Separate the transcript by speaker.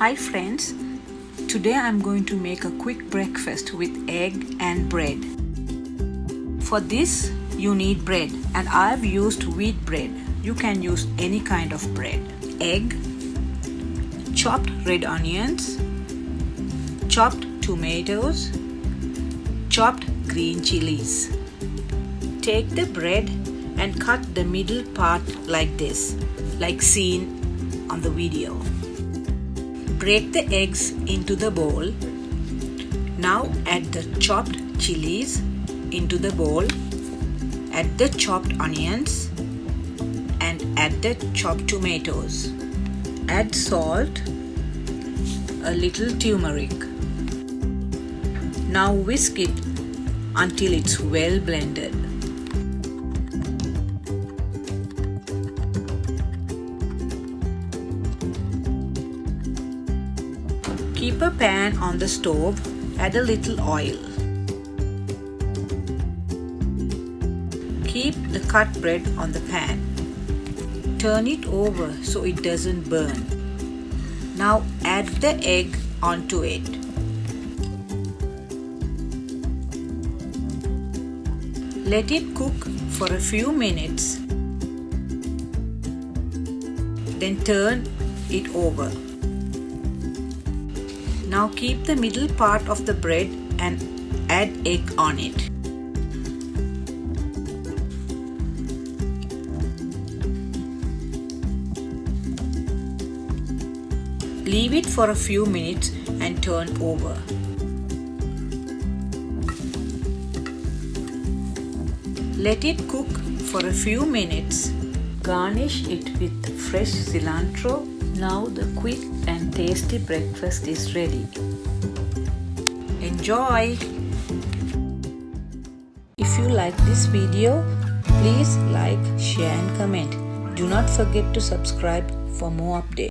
Speaker 1: Hi friends, today I'm going to make a quick breakfast with egg and bread. For this you need bread and I've used wheat bread. You can use any kind of bread. Egg, chopped red onions, chopped tomatoes, chopped green chilies. Take the bread and cut the middle part like this, like seen on the video. Break the eggs into the bowl. Now add the chopped chilies into the bowl. Add the chopped onions and add the chopped tomatoes. Add salt, a little turmeric. Now whisk it until it's well blended. Keep a pan on the stove, add a little oil. Keep the cut bread on the pan. Turn it over so it doesn't burn. Now add the egg onto it. Let it cook for a few minutes. Then turn it over. Now keep the middle part of the bread and add egg on it. Leave it for a few minutes and turn over. Let it cook for a few minutes. Garnish it with fresh cilantro. Now the quick and tasty breakfast is ready. Enjoy! If you like this video, please like, share and comment. Do not forget to subscribe for more updates.